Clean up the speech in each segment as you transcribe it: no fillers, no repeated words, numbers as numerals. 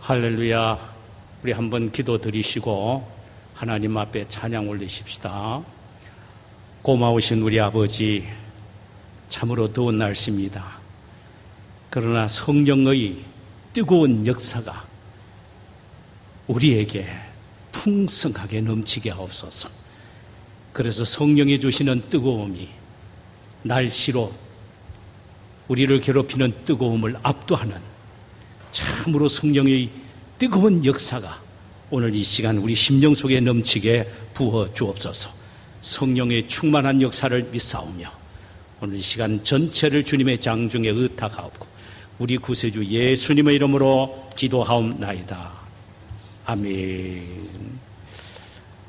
할렐루야. 우리 한번 기도 드리시고 하나님 앞에 찬양 올리십시다. 고마우신 우리 아버지, 참으로 더운 날씨입니다. 그러나 성령의 뜨거운 역사가 우리에게 풍성하게 넘치게 하옵소서. 그래서 성령이 주시는 뜨거움이 날씨로 우리를 괴롭히는 뜨거움을 압도하는 참으로 성령의 뜨거운 역사가 오늘 이 시간 우리 심령 속에 넘치게 부어 주옵소서. 성령의 충만한 역사를 믿사오며 오늘 이 시간 전체를 주님의 장중에 의탁하옵고 우리 구세주 예수님의 이름으로 기도하옵나이다. 아멘.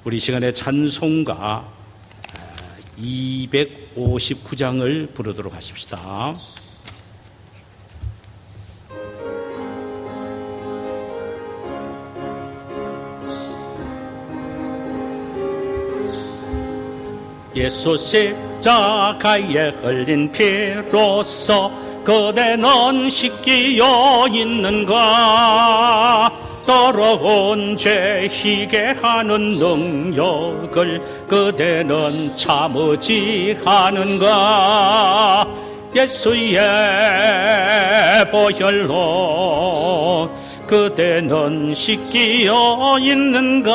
우리 시간에 찬송가 259장을 부르도록 하십시다. 예수 십자가에 흘린 피로써 그대는 씻기어 있는가? 더러운 죄 희게 하는 능력을 그대는 참으지 하는가? 예수의 보혈로 그대는 씻기어 있는가?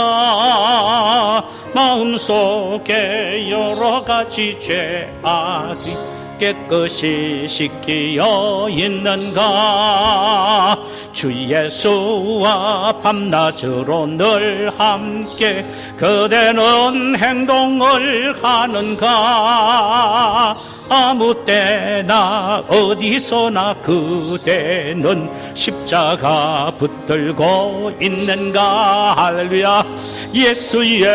마음속에 여러 가지 죄악이 깨끗이 씻기어 있는가? 주 예수와 밤낮으로 늘 함께 그대는 행동을 하는가? 아무 때나 어디서나 그대는 십자가 붙들고 있는가? 할렐루야. 예수의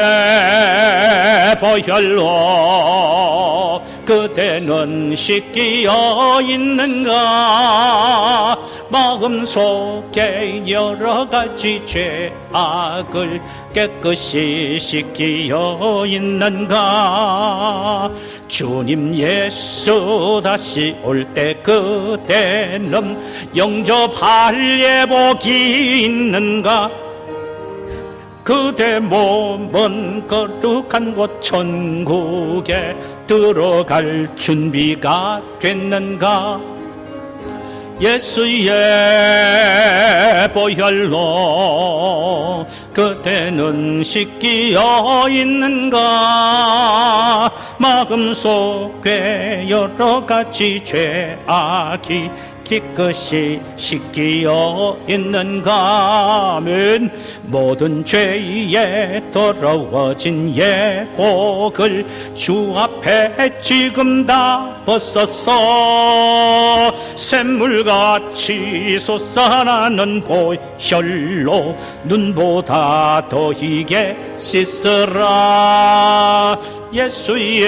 보혈로 그대는 씻기어 있는가? 마음속에 여러 가지 죄악을 깨끗이 씻기어 있는가? 주님 예수 다시 올 때 그대는 영접할 예복이 있는가? 그대 몸은 거룩한 곳 천국에 들어갈 준비가 됐는가? 예수의 보혈로 그대는 씻기어 있는가? 마음속에 여러 가지 죄악이 깨끗이 씻기어 있는가? 아멘. 모든 죄에 더러워진 예복을 주 앞에 지금 다 벗었어. 샘물같이 솟아나는 보혈로 눈보다 더 희게 씻으라. 예수의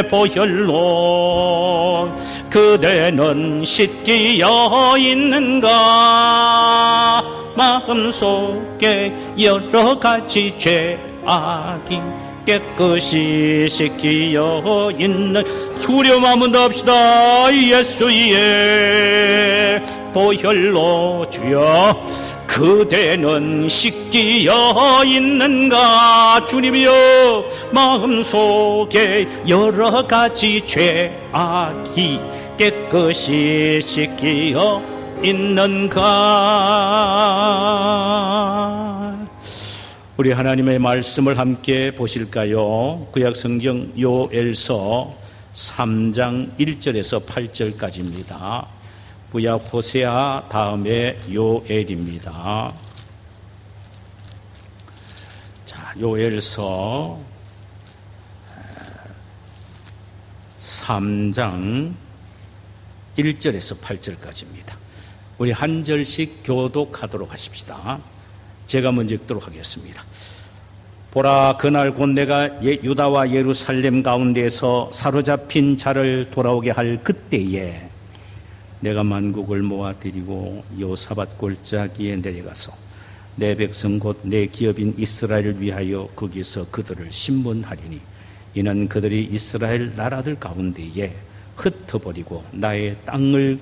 보혈로 그대는 씻기어 있는가? 마음속에 여러 가지 죄악이 깨끗이 씻기어 있는 두려움 한번 더 합시다. 예수의 보혈로 주여 그대는 씻기어 있는가? 주님이여 마음속에 여러 가지 죄악이 깨끗이 씻기어 있는가? 우리 하나님의 말씀을 함께 보실까요? 구약성경 요엘서 3장 1절에서 8절까지입니다. 구약 호세아 다음에 요엘입니다. 자, 요엘서 3장 1절에서 8절까지입니다. 우리 한 절씩 교독하도록 하십시다. 제가 먼저 읽도록 하겠습니다. 보라, 그날 곧 내가 유다와 예루살렘 가운데서 사로잡힌 자를 돌아오게 할 그때에 내가 만국을 모아들이고 요사밧 골짜기에 내려가서 내 백성 곧 내 기업인 이스라엘을 위하여 거기서 그들을 심문하리니 이는 그들이 이스라엘 나라들 가운데에 흩어버리고 나의 땅을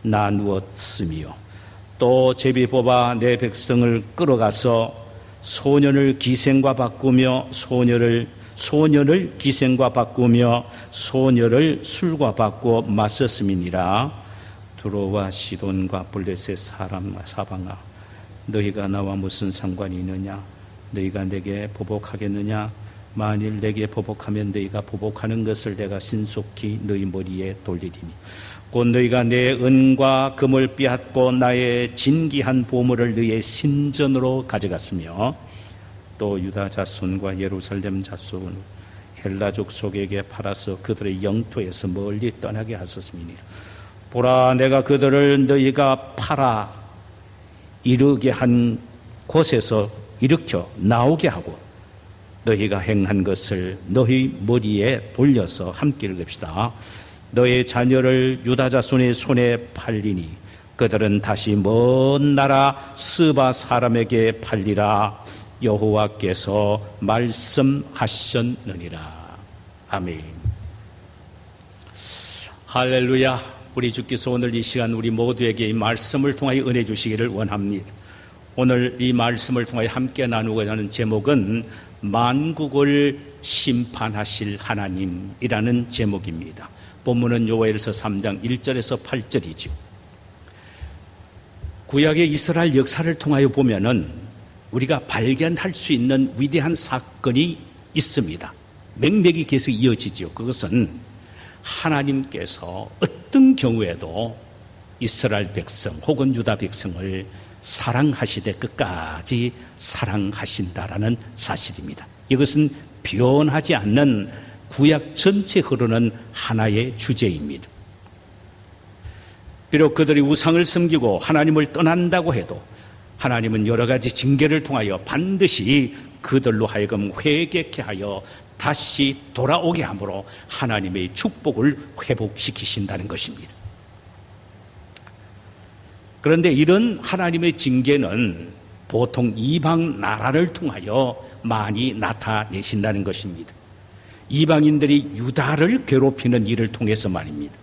나누었으며 또 제비 뽑아 내 백성을 끌어가서 소년을 기생과 바꾸며 소년을 기생과 바꾸며 소녀를 술과 바꾸어 맞섰음이니라. 두로와 시돈과 블레셋 사방아, 너희가 나와 무슨 상관이 있느냐? 너희가 내게 보복하겠느냐? 만일 내게 보복하면 너희가 보복하는 것을 내가 신속히 너희 머리에 돌리리니 곧 너희가 내 은과 금을 빼앗고 나의 진귀한 보물을 너희의 신전으로 가져갔으며 또 유다 자손과 예루살렘 자손 헬라족 속에게 팔아서 그들의 영토에서 멀리 떠나게 하셨음이니라. 보라, 내가 그들을 너희가 팔아 이르게 한 곳에서 일으켜 나오게 하고 너희가 행한 것을 너희 머리에 돌려서 함께 읽읍시다. 너의 자녀를 유다 자손의 손에 팔리니 그들은 다시 먼 나라 스바 사람에게 팔리라. 여호와께서 말씀하셨느니라. 아멘. 할렐루야. 우리 주께서 오늘 이 시간 우리 모두에게 이 말씀을 통하여 은혜 주시기를 원합니다. 오늘 이 말씀을 통하여 함께 나누고자 하는 제목은 만국을 심판하실 하나님이라는 제목입니다. 본문은 요엘서 3장 1절에서 8절이죠. 구약의 이스라엘 역사를 통하여 보면은 우리가 발견할 수 있는 위대한 사건이 있습니다. 맥락이 계속 이어지죠. 그것은 하나님께서 어떤 경우에도 이스라엘 백성 혹은 유다 백성을 사랑하시되 끝까지 사랑하신다라는 사실입니다. 이것은 변하지 않는 구약 전체 흐르는 하나의 주제입니다. 비록 그들이 우상을 섬기고 하나님을 떠난다고 해도 하나님은 여러 가지 징계를 통하여 반드시 그들로 하여금 회개케 하여 다시 돌아오게 함으로 하나님의 축복을 회복시키신다는 것입니다. 그런데 이런 하나님의 징계는 보통 이방 나라를 통하여 많이 나타내신다는 것입니다. 이방인들이 유다를 괴롭히는 일을 통해서 말입니다.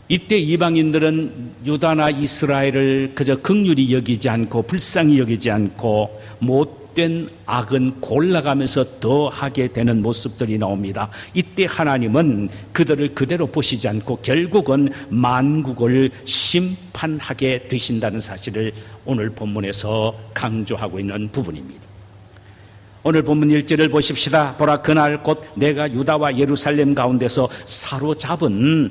이때 이방인들은 유다나 이스라엘을 그저 긍휼히 여기지 않고 불쌍히 여기지 않고 못된 악은 골라가면서 더 하게 되는 모습들이 나옵니다. 이때 하나님은 그들을 그대로 보시지 않고 결국은 만국을 심판하게 되신다는 사실을 오늘 본문에서 강조하고 있는 부분입니다. 오늘 본문 1절을 보십시다. 보라, 그날 곧 내가 유다와 예루살렘 가운데서 사로잡힌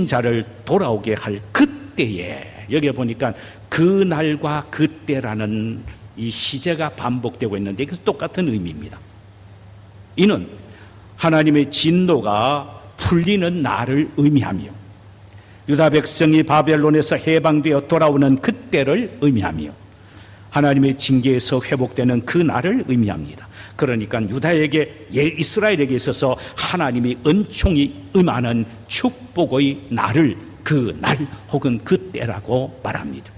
자를 돌아오게 할 그때에, 여기 보니까 그날과 그때라는 이 시제가 반복되고 있는데 이것은 똑같은 의미입니다. 이는 하나님의 진노가 풀리는 날을 의미하며 유다 백성이 바벨론에서 해방되어 돌아오는 그때를 의미하며 하나님의 징계에서 회복되는 그 날을 의미합니다. 그러니까 유다에게, 이스라엘에게 있어서 하나님이 은총이 임하는 축복의 날을 그 날 혹은 그때라고 말합니다.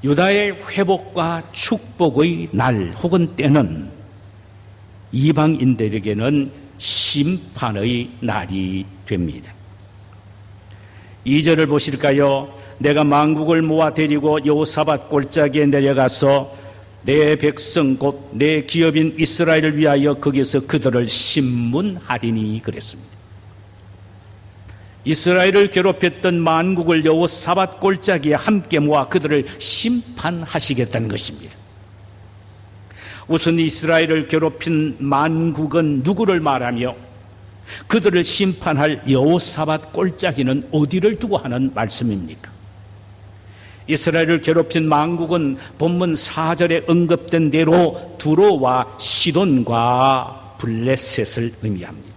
유다의 회복과 축복의 날 혹은 때는 이방인들에게는 심판의 날이 됩니다. 2절을 보실까요? 내가 만국을 모아 데리고 여호사밧 골짜기에 내려가서 내 백성 곧 내 기업인 이스라엘을 위하여 거기서 그들을 심문하리니 그랬습니다. 이스라엘을 괴롭혔던 만국을 여호사밧 골짜기에 함께 모아 그들을 심판하시겠다는 것입니다. 우선 이스라엘을 괴롭힌 만국은 누구를 말하며 그들을 심판할 여호사밧 골짜기는 어디를 두고 하는 말씀입니까? 이스라엘을 괴롭힌 만국은 본문 4절에 언급된 대로 두로와 시돈과 블레셋을 의미합니다.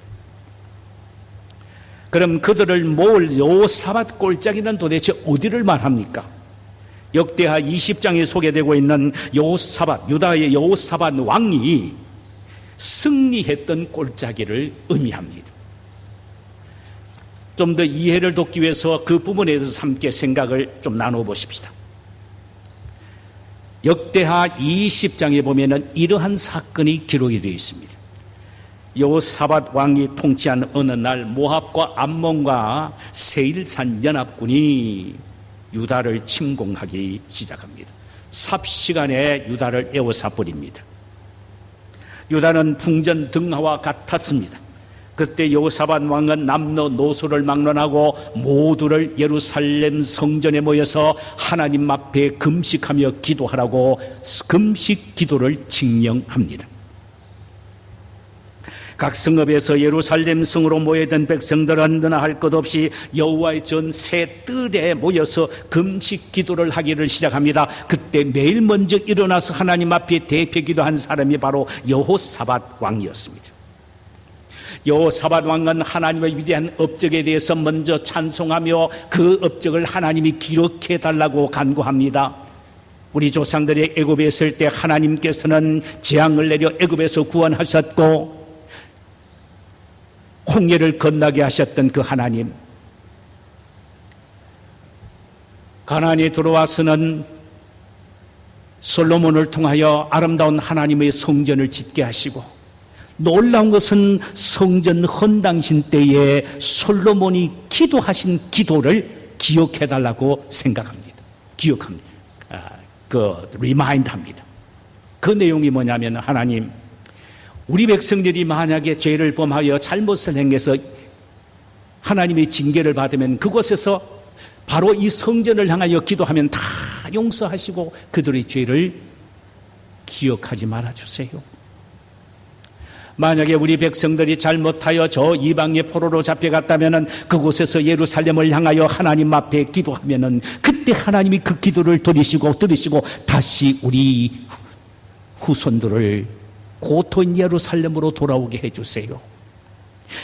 그럼 그들을 모을 여호사밧 골짜기는 도대체 어디를 말합니까? 역대하 20장에 소개되고 있는 여호사밧, 유다의 여호사밧 왕이 승리했던 골짜기를 의미합니다. 좀 더 이해를 돕기 위해서 그 부분에 대해서 함께 생각을 좀 나눠보십시다. 역대하 20장에 보면은 이러한 사건이 기록이 되어 있습니다. 여호사밧 왕이 통치한 어느 날 모압과 암몬과 세일산 연합군이 유다를 침공하기 시작합니다. 삽시간에 유다를 에워싸 버립니다. 유다는 풍전 등화와 같았습니다. 그때 여호사밧 왕은 남녀노소를 막론하고 모두를 예루살렘 성전에 모여서 하나님 앞에 금식하며 기도하라고 금식 기도를 칙령합니다. 각 성읍에서 예루살렘 성으로 모여든 백성들은 너나 할 것 없이 여호와의 전세 뜰에 모여서 금식 기도를 하기를 시작합니다. 그때 매일 먼저 일어나서 하나님 앞에 대표 기도한 사람이 바로 여호사밧 왕이었습니다. 여호사밧 왕은 하나님의 위대한 업적에 대해서 먼저 찬송하며 그 업적을 하나님이 기록해 달라고 간구합니다. 우리 조상들이 애굽에 있을 때 하나님께서는 재앙을 내려 애굽에서 구원하셨고 홍해를 건너게 하셨던 그 하나님, 가나안에 들어와서는 솔로몬을 통하여 아름다운 하나님의 성전을 짓게 하시고, 놀라운 것은 성전 헌당신 때에 솔로몬이 기도하신 기도를 기억해달라고 생각합니다. 기억합니다. 리마인드합니다. 그 내용이 뭐냐면, 하나님, 우리 백성들이 만약에 죄를 범하여 잘못을 행해서 하나님의 징계를 받으면 그곳에서 바로 이 성전을 향하여 기도하면 다 용서하시고 그들의 죄를 기억하지 말아주세요. 만약에 우리 백성들이 잘못하여 저 이방의 포로로 잡혀갔다면 그곳에서 예루살렘을 향하여 하나님 앞에 기도하면 그때 하나님이 그 기도를 들으시고 다시 우리 후손들을 고토인 예루살렘으로 돌아오게 해주세요.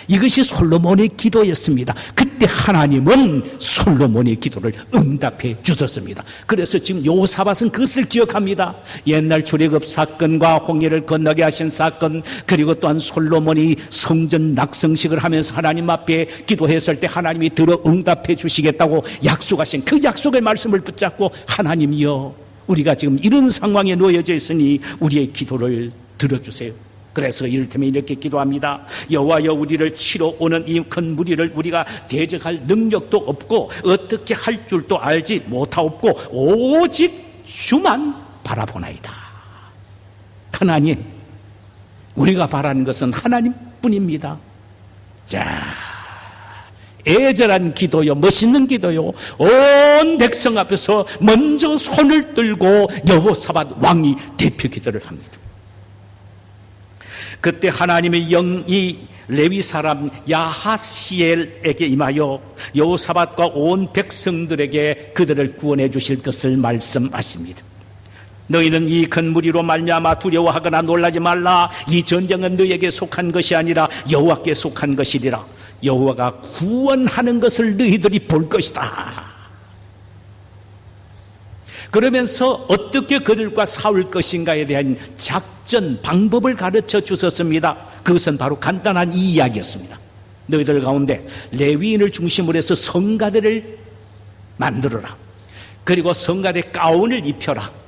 이것이 솔로몬의 기도였습니다. 그때 하나님은 솔로몬의 기도를 응답해 주셨습니다. 그래서 지금 여호사밧은 그것을 기억합니다. 옛날 출애굽 사건과 홍해를 건너게 하신 사건, 그리고 또한 솔로몬이 성전 낙성식을 하면서 하나님 앞에 기도했을 때 하나님이 들어 응답해 주시겠다고 약속하신 그 약속의 말씀을 붙잡고, 하나님이여, 우리가 지금 이런 상황에 놓여져 있으니 우리의 기도를 들어주세요. 그래서 이를테면 이렇게 기도합니다. 여호와여, 우리를 치러 오는 이 큰 무리를 우리가 대적할 능력도 없고 어떻게 할 줄도 알지 못하옵고 오직 주만 바라보나이다. 하나님, 우리가 바라는 것은 하나님뿐입니다. 자, 애절한 기도요, 멋있는 기도요, 온 백성 앞에서 먼저 손을 들고 여호사밧 왕이 대표 기도를 합니다. 그때 하나님의 영이 레위 사람 야하시엘에게 임하여 여호사밧과 온 백성들에게 그들을 구원해 주실 것을 말씀하십니다. 너희는 이 큰 무리로 말미암아 두려워하거나 놀라지 말라. 이 전쟁은 너희에게 속한 것이 아니라 여호와께 속한 것이리라. 여호와가 구원하는 것을 너희들이 볼 것이다. 그러면서 어떻게 그들과 싸울 것인가에 대한 작전, 방법을 가르쳐 주셨습니다. 그것은 바로 간단한 이 이야기였습니다. 너희들 가운데 레위인을 중심으로 해서 성가대를 만들어라. 그리고 성가대 가운을 입혀라.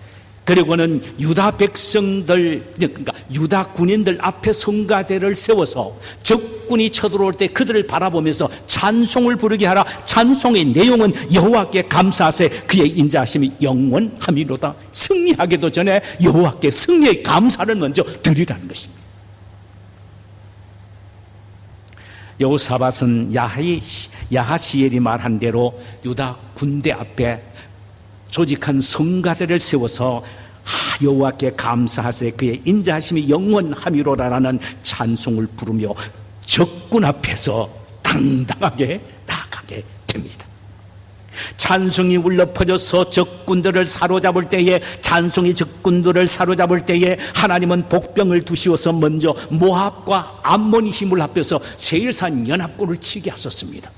그리고는 유다 백성들, 그러니까 유다 군인들 앞에 성가대를 세워서 적군이 쳐들어올 때 그들을 바라보면서 찬송을 부르게 하라. 찬송의 내용은 여호와께 감사하세. 그의 인자하심이 영원함이로다. 승리하기도 전에 여호와께 승리의 감사를 먼저 드리라는 것입니다. 여호사밧은 야하시엘이 말한 대로 유다 군대 앞에 조직한 성가대를 세워서 여호와께 감사하세. 그의 인자하심이 영원함이로라라는 찬송을 부르며 적군 앞에서 당당하게 나아가게 됩니다. 찬송이 울려 퍼져서 적군들을 사로잡을 때에, 찬송이 적군들을 사로잡을 때에 하나님은 복병을 두시어서 먼저 모압과 암몬이 힘을 합해서 세일산 연합군을 치게 하셨습니다.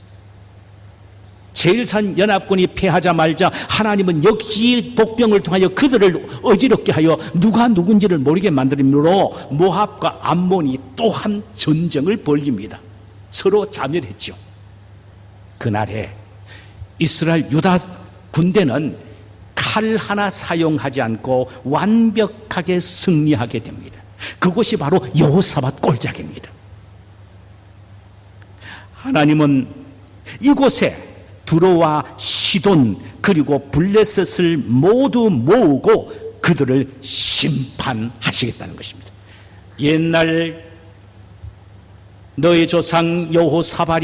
세일산 연합군이 패하자마자 하나님은 역시 복병을 통하여 그들을 어지럽게 하여 누가 누군지를 모르게 만들므로 모압과 암몬이 또한 전쟁을 벌입니다. 서로 자멸했죠. 그날에 이스라엘 유다 군대는 칼 하나 사용하지 않고 완벽하게 승리하게 됩니다. 그것이 바로 여호사밧 꼴작입니다. 하나님은 이곳에 두로와 시돈 그리고 블레셋을 모두 모으고 그들을 심판하시겠다는 것입니다. 옛날 너희 조상 여호사밧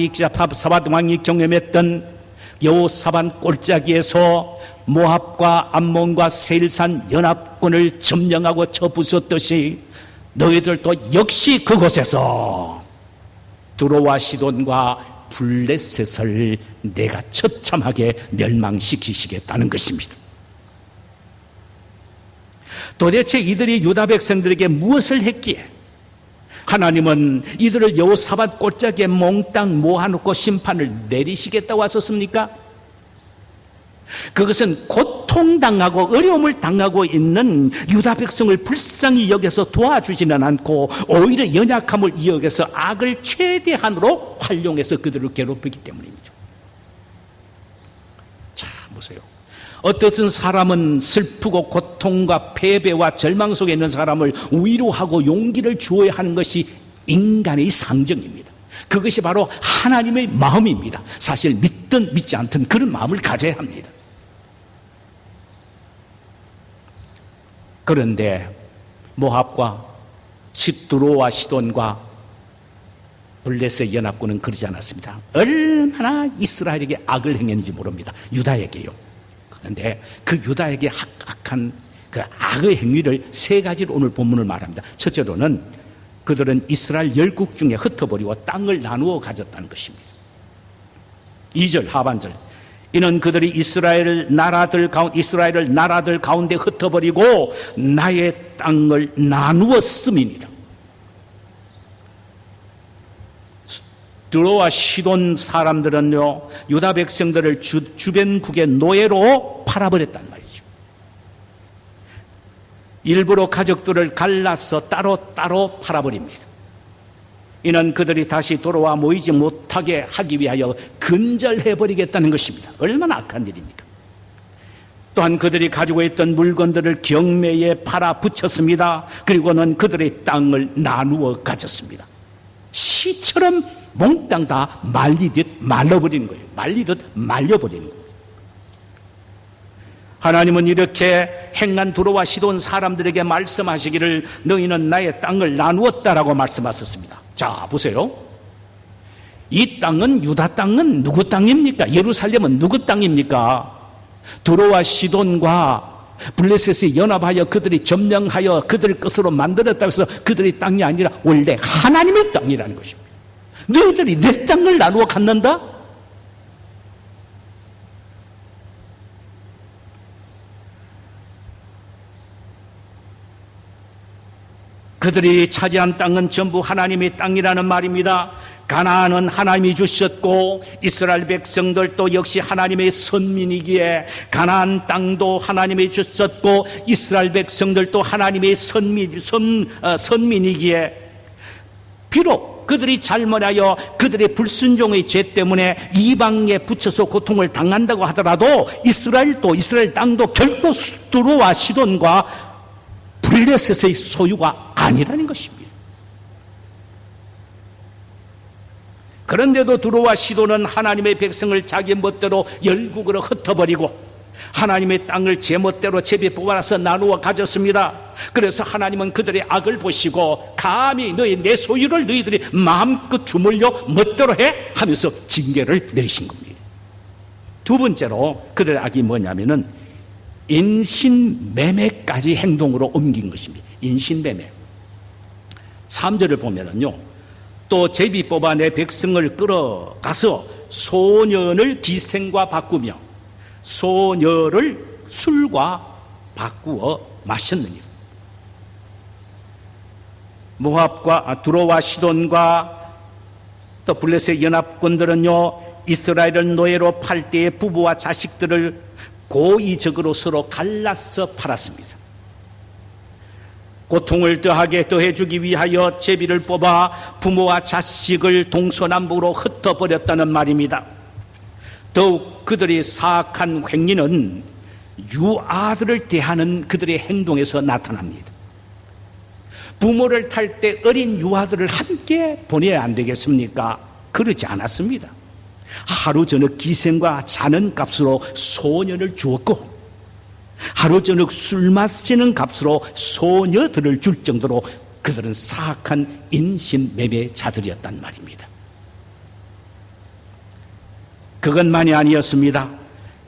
왕이 경험했던 여호사밧 골짜기에서 모압과 암몬과 세일산 연합군을 점령하고 쳐부쉈듯이 너희들도 역시 그곳에서 두로와 시돈과 블레셋을 내가 처참하게 멸망시키시겠다는 것입니다. 도대체 이들이 유다 백성들에게 무엇을 했기에 하나님은 이들을 여호사밧 골짜기에 몽땅 모아놓고 심판을 내리시겠다고 하셨습니까? 그것은 고통당하고 어려움을 당하고 있는 유다 백성을 불쌍히 여겨서 도와주지는 않고 오히려 연약함을 이용해서 악을 최대한으로 활용해서 그들을 괴롭히기 때문입니다. 자, 보세요. 어떤 사람은 슬프고 고통과 패배와 절망 속에 있는 사람을 위로하고 용기를 주어야 하는 것이 인간의 상정입니다. 그것이 바로 하나님의 마음입니다. 사실 믿든 믿지 않든 그런 마음을 가져야 합니다. 그런데 모압과 두로와 시돈과 블레셋 연합군은 그러지 않았습니다. 얼마나 이스라엘에게 악을 행했는지 모릅니다. 유다에게요. 그런데 그 유다에게 악한 그 악의 행위를 세 가지로 오늘 본문을 말합니다. 첫째로는 그들은 이스라엘 열국 중에 흩어버리고 땅을 나누어 가졌다는 것입니다. 2절 하반절, 이는 그들이 이스라엘을 나라들 가운데 흩어버리고 나의 땅을 나누었음이니라. 두로와 시돈 사람들은요, 유다 백성들을 주변국의 노예로 팔아버렸단 말이죠. 일부러 가족들을 갈라서 따로 팔아버립니다. 이는 그들이 다시 돌아와 모이지 못하게 하기 위하여 근절해버리겠다는 것입니다. 얼마나 악한 일입니까? 또한 그들이 가지고 있던 물건들을 경매에 팔아 붙였습니다. 그리고는 그들의 땅을 나누어 가졌습니다. 시처럼 몽땅 다 말리듯 말려버리는 거예요. 말려버리는 거예요. 하나님은 이렇게 행한 두로와 시돈 사람들에게 말씀하시기를 너희는 나의 땅을 나누었다라고 말씀하셨습니다. 자, 보세요. 이 땅은, 유다 땅은 누구 땅입니까? 예루살렘은 누구 땅입니까? 두로와 시돈과 블레셋이 연합하여 그들이 점령하여 그들 것으로 만들었다고 해서 그들의 땅이 아니라 원래 하나님의 땅이라는 것입니다. 너희들이 내 땅을 나누어 갖는다? 그들이 차지한 땅은 전부 하나님의 땅이라는 말입니다. 가나안은 하나님이 주셨고 이스라엘 백성들도 역시 하나님의 선민이기에 가나안 땅도 하나님이 주셨고 이스라엘 백성들도 하나님의 선민이기에 비록 그들이 잘못하여 그들의 불순종의 죄 때문에 이방에 붙여서 고통을 당한다고 하더라도 이스라엘 땅도 결코 두로와 시돈과 블레셋의 소유가 아니라는 것입니다. 그런데도 두로와 시돈은 하나님의 백성을 자기 멋대로 열국으로 흩어버리고 하나님의 땅을 제 멋대로 제비 뽑아서 나누어 가졌습니다. 그래서 하나님은 그들의 악을 보시고 감히 내 소유를 너희들이 마음껏 주물려 멋대로 해 하면서 징계를 내리신 겁니다. 두 번째로 그들의 악이 뭐냐면은 인신매매까지 행동으로 옮긴 것입니다. 인신매매. 3절을 보면은요, 또 제비 뽑아 내 백성을 끌어가서 소년을 기생과 바꾸며 소녀를 술과 바꾸어 마셨느니라. 모압과 두로와 시돈과 또 블레셋 연합군들은요, 이스라엘을 노예로 팔 때에 부부와 자식들을 고의적으로 서로 갈라서 팔았습니다. 고통을 더해주기 위하여 제비를 뽑아 부모와 자식을 동서남북으로 흩어버렸다는 말입니다. 더욱 그들의 사악한 행위는 유아들을 대하는 그들의 행동에서 나타납니다. 부모를 탈 때 어린 유아들을 함께 보내야 안 되겠습니까? 그러지 않았습니다. 하루 저녁 기생과 자는 값으로 소년을 주었고, 하루 저녁 술 마시는 값으로 소녀들을 줄 정도로 그들은 사악한 인신매매자들이었단 말입니다. 그것만이 아니었습니다.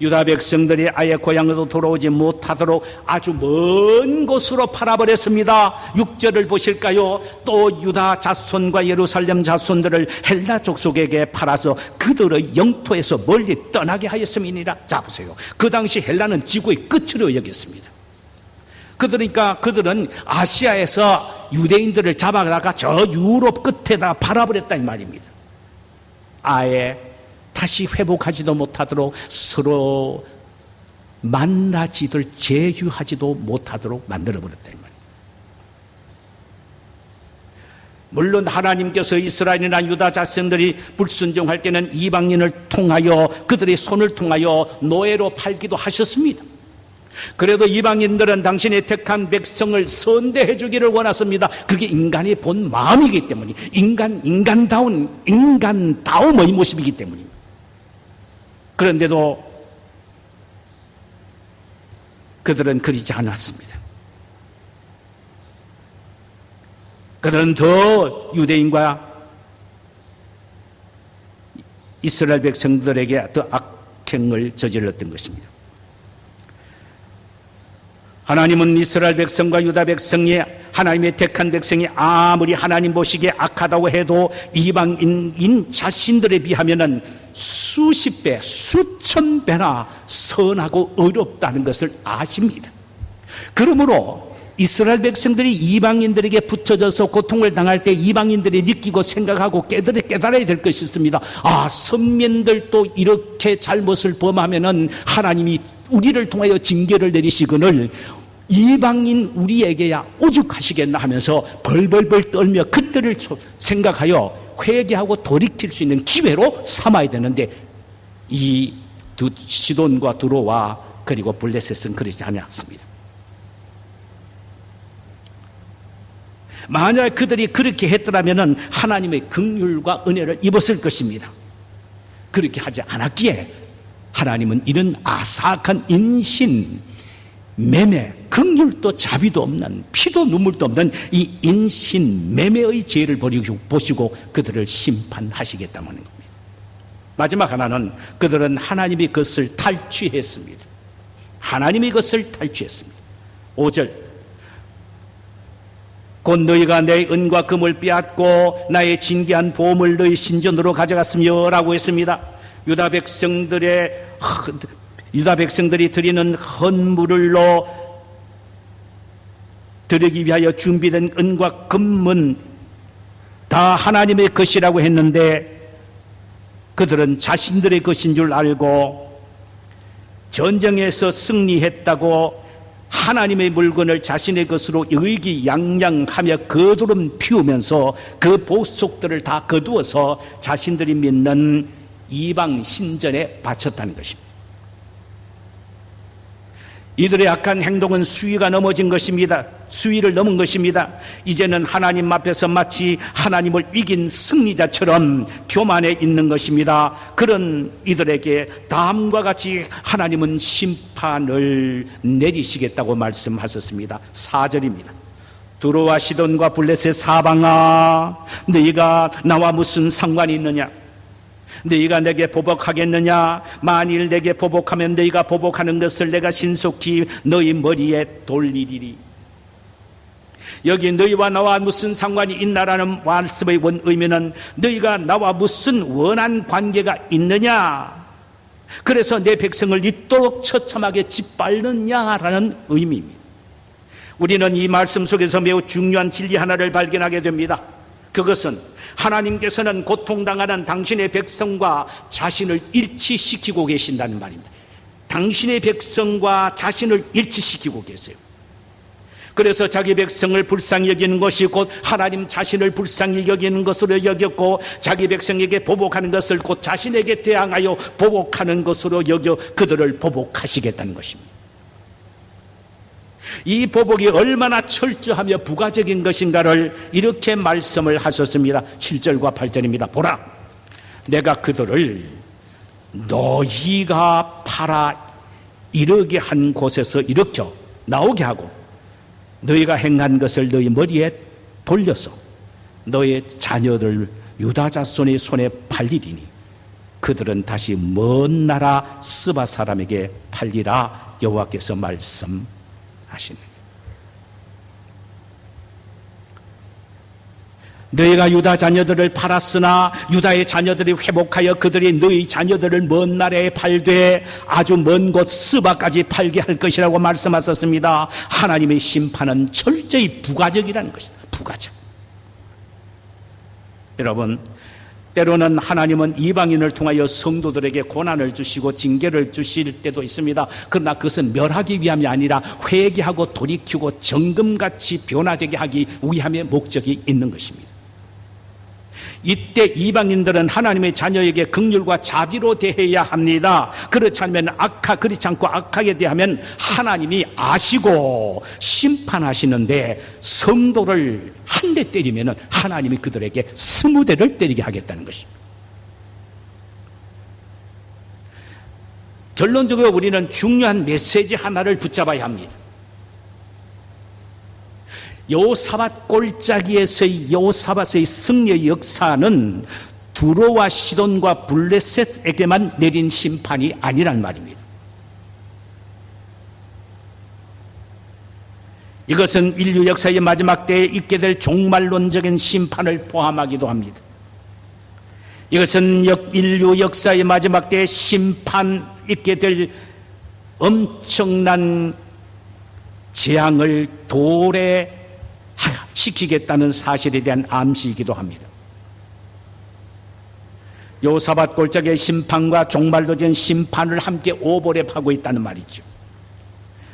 유다 백성들이 아예 고향으로 돌아오지 못하도록 아주 먼 곳으로 팔아버렸습니다. 6절을 보실까요? 또 유다 자손과 예루살렘 자손들을 헬라 족속에게 팔아서 그들의 영토에서 멀리 떠나게 하였음이니라. 자 보세요. 그 당시 헬라는 지구의 끝으로 여겼습니다. 그러니까 그들은 아시아에서 유대인들을 잡아다가 저 유럽 끝에다 팔아버렸다 이 말입니다. 아예 다시 회복하지도 못하도록 서로 만나지들 제휴하지도 못하도록 만들어버렸다 이 말입니다. 물론 하나님께서 이스라엘이나 유다 자손들이 불순종할 때는 이방인을 통하여 그들의 손을 통하여 노예로 팔기도 하셨습니다. 그래도 이방인들은 당신의 택한 백성을 선대해 주기를 원했습니다. 그게 인간의 본 마음이기 때문에 인간다움의 모습이기 때문입니다. 그런데도 그들은 그리지 않았습니다. 그들은 더 유대인과 이스라엘 백성들에게 더 악행을 저질렀던 것입니다. 하나님은 이스라엘 백성과 유다 백성이 하나님의 택한 백성이 아무리 하나님 보시기에 악하다고 해도 이방인인 자신들에 비하면은 수십 배, 수천 배나 선하고 어렵다는 것을 아십니다. 그러므로 이스라엘 백성들이 이방인들에게 붙여져서 고통을 당할 때 이방인들이 느끼고 생각하고 깨달아야 될 것이 있습니다. 아, 선민들도 이렇게 잘못을 범하면은 하나님이 우리를 통하여 징계를 내리시거늘 이방인 우리에게야 오죽하시겠나 하면서 벌벌벌 떨며 그때를 생각하여 회개하고 돌이킬 수 있는 기회로 삼아야 되는데 이 시돈과 두로와 그리고 블레셋은 그러지 않았습니다. 만약 그들이 그렇게 했더라면 하나님의 긍휼과 은혜를 입었을 것입니다. 그렇게 하지 않았기에 하나님은 이런 아삭한 인신 매매, 긍휼도 자비도 없는 피도 눈물도 없는 이 인신 매매의 죄를 보시고 그들을 심판하시겠다는 겁니다. 마지막 하나는 그들은 하나님이 그것을 탈취했습니다. 하나님이 그것을 탈취했습니다. 5절 곧 너희가 내 은과 금을 빼앗고 나의 진귀한 보물을 너희 신전으로 가져갔으며 라고 했습니다. 유다 백성들이 드리는 헌물로 드리기 위하여 준비된 은과 금은 다 하나님의 것이라고 했는데 그들은 자신들의 것인 줄 알고 전쟁에서 승리했다고 하나님의 물건을 자신의 것으로 의기양양하며 거두름 피우면서 그 보석들을 다 거두어서 자신들이 믿는 이방 신전에 바쳤다는 것입니다. 이들의 악한 행동은 수위가 넘어진 것입니다. 수위를 넘은 것입니다. 이제는 하나님 앞에서 마치 하나님을 이긴 승리자처럼 교만해 있는 것입니다. 그런 이들에게 다음과 같이 하나님은 심판을 내리시겠다고 말씀하셨습니다. 4절입니다. 두로와 시돈과 블레셋 사방아, 너희가 나와 무슨 상관이 있느냐? 너희가 내게 보복하겠느냐? 만일 내게 보복하면 너희가 보복하는 것을 내가 신속히 너희 머리에 돌리리리. 여기 너희와 나와 무슨 상관이 있나라는 말씀의 원 의미는 너희가 나와 무슨 원한 관계가 있느냐, 그래서 내 백성을 이토록 처참하게 짓밟느냐라는 의미입니다. 우리는 이 말씀 속에서 매우 중요한 진리 하나를 발견하게 됩니다. 그것은 하나님께서는 고통당하는 당신의 백성과 자신을 일치시키고 계신다는 말입니다. 당신의 백성과 자신을 일치시키고 계세요. 그래서 자기 백성을 불쌍히 여기는 것이 곧 하나님 자신을 불쌍히 여기는 것으로 여겼고, 자기 백성에게 보복하는 것을 곧 자신에게 대항하여 보복하는 것으로 여겨 그들을 보복하시겠다는 것입니다. 이 보복이 얼마나 철저하며 부가적인 것인가를 이렇게 말씀을 하셨습니다. 7절과 8절입니다. 보라, 내가 그들을 너희가 팔아 이르게 한 곳에서 일으켜 나오게 하고 너희가 행한 것을 너희 머리에 돌려서 너희 자녀들 유다 자손의 손에 팔리리니 그들은 다시 먼 나라 스바 사람에게 팔리라 여호와께서 말씀하시네. 너희가 유다 자녀들을 팔았으나 유다의 자녀들이 회복하여 그들이 너희 자녀들을 먼 나라에 팔되 아주 먼 곳 스바까지 팔게 할 것이라고 말씀하셨습니다. 하나님의 심판은 철저히 부가적이라는 것이다. 부가적. 여러분, 때로는 하나님은 이방인을 통하여 성도들에게 고난을 주시고 징계를 주실 때도 있습니다. 그러나 그것은 멸하기 위함이 아니라 회개하고 돌이키고 정금같이 변화되게 하기 위함의 목적이 있는 것입니다. 이때 이방인들은 하나님의 자녀에게 긍휼과 자비로 대해야 합니다. 그렇지 않고 악하게 대하면 하나님이 아시고 심판하시는데 성도를 한 대 때리면 하나님이 그들에게 20대를 때리게 하겠다는 것입니다. 결론적으로 우리는 중요한 메시지 하나를 붙잡아야 합니다. 여호사밧 골짜기에서의 여호사밧의 승리의 역사는 두로와 시돈과 블레셋에게만 내린 심판이 아니란 말입니다. 이것은 인류 역사의 마지막 때에 있게 될 종말론적인 심판을 포함하기도 합니다. 이것은 인류 역사의 마지막 때에 심판 있게 될 엄청난 재앙을 도래시키겠다는 사실에 대한 암시이기도 합니다. 여호사밧 골짜기의 심판과 종말론적인 심판을 함께 오버랩하고 있다는 말이죠.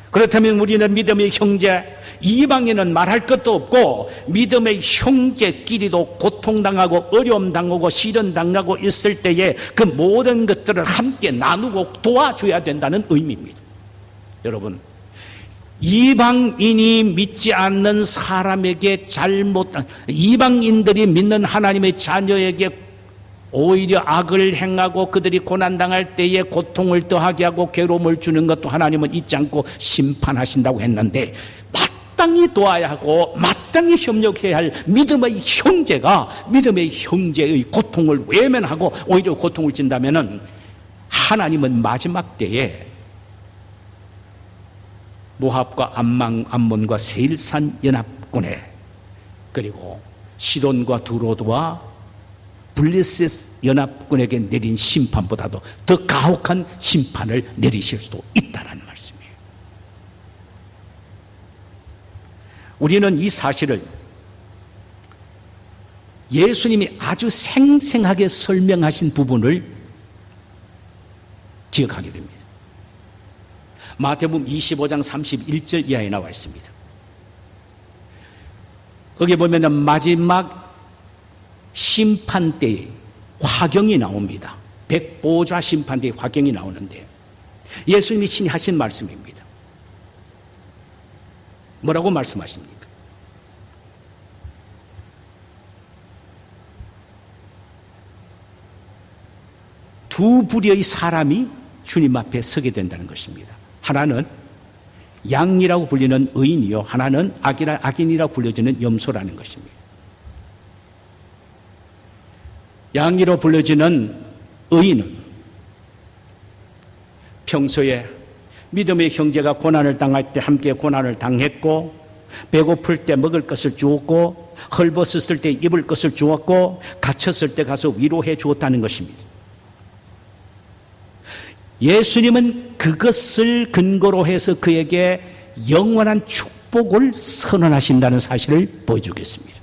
그렇다면 우리는 믿음의 형제, 이방인은 말할 것도 없고 믿음의 형제끼리도 고통당하고 어려움당하고 시련당하고 있을 때에 그 모든 것들을 함께 나누고 도와줘야 된다는 의미입니다. 여러분, 이방인이 믿지 않는 사람에게 이방인들이 믿는 하나님의 자녀에게 오히려 악을 행하고 그들이 고난당할 때에 고통을 더하게 하고 괴로움을 주는 것도 하나님은 잊지 않고 심판하신다고 했는데, 마땅히 도와야 하고 마땅히 협력해야 할 믿음의 형제가 믿음의 형제의 고통을 외면하고 오히려 고통을 진다면은 하나님은 마지막 때에 모압과 암몬과 세일산 연합군에, 그리고 시돈과 두로드와 블레셋 연합군에게 내린 심판보다도 더 가혹한 심판을 내리실 수도 있다는 말씀이에요. 우리는 이 사실을 예수님이 아주 생생하게 설명하신 부분을 기억하게 됩니다. 마태복음 25장 31절 이하에 나와 있습니다. 거기에 보면 마지막 심판 때에 화경이 나옵니다. 백보좌 심판 때에 화경이 나오는데 예수님이 친히 하신 말씀입니다. 뭐라고 말씀하십니까? 두 부류의 사람이 주님 앞에 서게 된다는 것입니다. 하나는 양이라고 불리는 의인이요, 하나는 악인이라고 불려지는 염소라는 것입니다. 양이로 불려지는 의인은 평소에 믿음의 형제가 고난을 당할 때 함께 고난을 당했고, 배고플 때 먹을 것을 주었고, 헐벗었을 때 입을 것을 주었고, 갇혔을 때 가서 위로해 주었다는 것입니다. 예수님은 그것을 근거로 해서 그에게 영원한 축복을 선언하신다는 사실을 보여주겠습니다.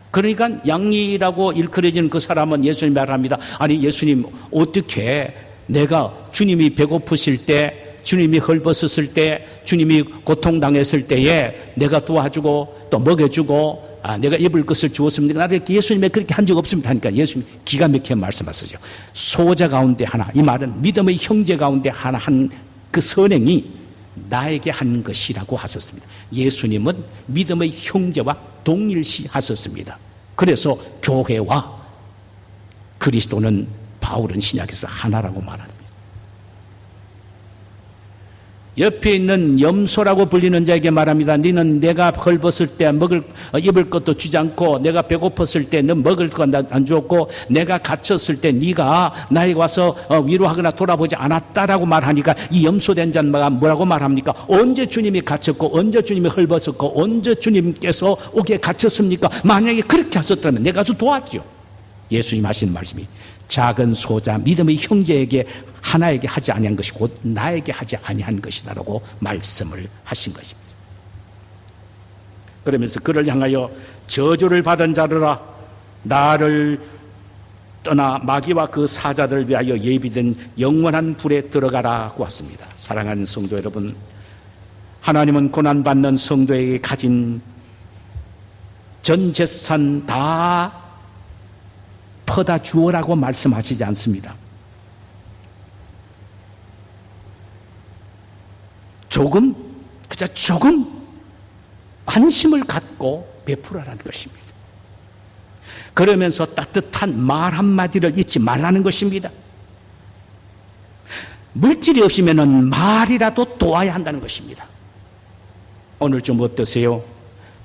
그러니까 양이라고 일컬어지는 그 사람은 예수님 말합니다. 아니, 예수님, 어떻게 내가 주님이 배고프실 때, 주님이 헐벗었을 때, 주님이 고통당했을 때에 내가 도와주고 또 먹여주고 내가 입을 것을 주었습니까? 나를 예수님이 그렇게 한 적 없습니다 하니까 예수님 기가 막히게 말씀하시죠. 소자 가운데 하나, 이 말은 믿음의 형제 가운데 하나 한 그 선행이 나에게 한 것이라고 하셨습니다. 예수님은 믿음의 형제와 동일시 하셨습니다. 그래서 교회와 그리스도는 바울은 신약에서 하나라고 말합니다. 옆에 있는 염소라고 불리는 자에게 말합니다. 너는 내가 헐벗을 때 입을 것도 주지 않고, 내가 배고팠을 때 너 먹을 것 안 주었고, 내가 갇혔을 때 네가 나에게 와서 위로하거나 돌아보지 않았다라고 말하니까, 이 염소된 자가 뭐라고 말합니까? 언제 주님이 갇혔고, 언제 주님이 헐벗었고, 언제 주님께서 오게 갇혔습니까? 만약에 그렇게 하셨다면 내가 가서 도왔죠. 예수님 하시는 말씀이 작은 소자 믿음의 형제에게 하나에게 하지 아니한 것이 곧 나에게 하지 아니한 것이다라고 말씀을 하신 것입니다. 그러면서 그를 향하여 저주를 받은 자들아, 나를 떠나 마귀와 그 사자들을 위하여 예비된 영원한 불에 들어가라고 했습니다. 사랑하는 성도 여러분, 하나님은 고난받는 성도에게 가진 전 재산 다 퍼다 주어라고 말씀하시지 않습니다. 그저 조금 관심을 갖고 베풀어라는 것입니다. 그러면서 따뜻한 말 한마디를 잊지 말라는 것입니다. 물질이 없으면 말이라도 도와야 한다는 것입니다. 오늘 좀 어떠세요?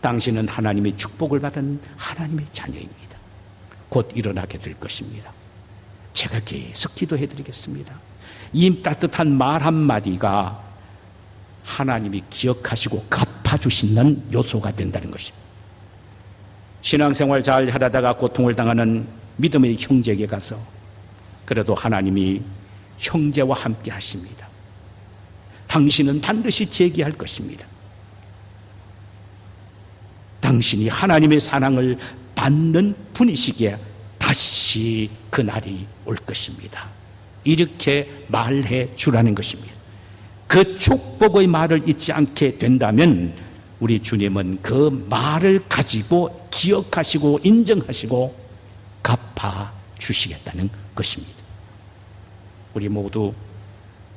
당신은 하나님의 축복을 받은 하나님의 자녀입니다. 곧 일어나게 될 것입니다. 제가 계속 기도해 드리겠습니다. 이 따뜻한 말 한마디가 하나님이 기억하시고 갚아주시는 요소가 된다는 것입니다. 신앙생활 잘 하다가 고통을 당하는 믿음의 형제에게 가서 그래도 하나님이 형제와 함께 하십니다. 당신은 반드시 재기할 것입니다. 당신이 하나님의 사랑을 받는 분이시기에 다시 그 날이 올 것입니다. 이렇게 말해 주라는 것입니다. 그 축복의 말을 잊지 않게 된다면 우리 주님은 그 말을 가지고 기억하시고 인정하시고 갚아 주시겠다는 것입니다. 우리 모두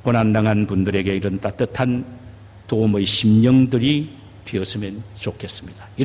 고난당한 분들에게 이런 따뜻한 도움의 심령들이 되었으면 좋겠습니다. 이런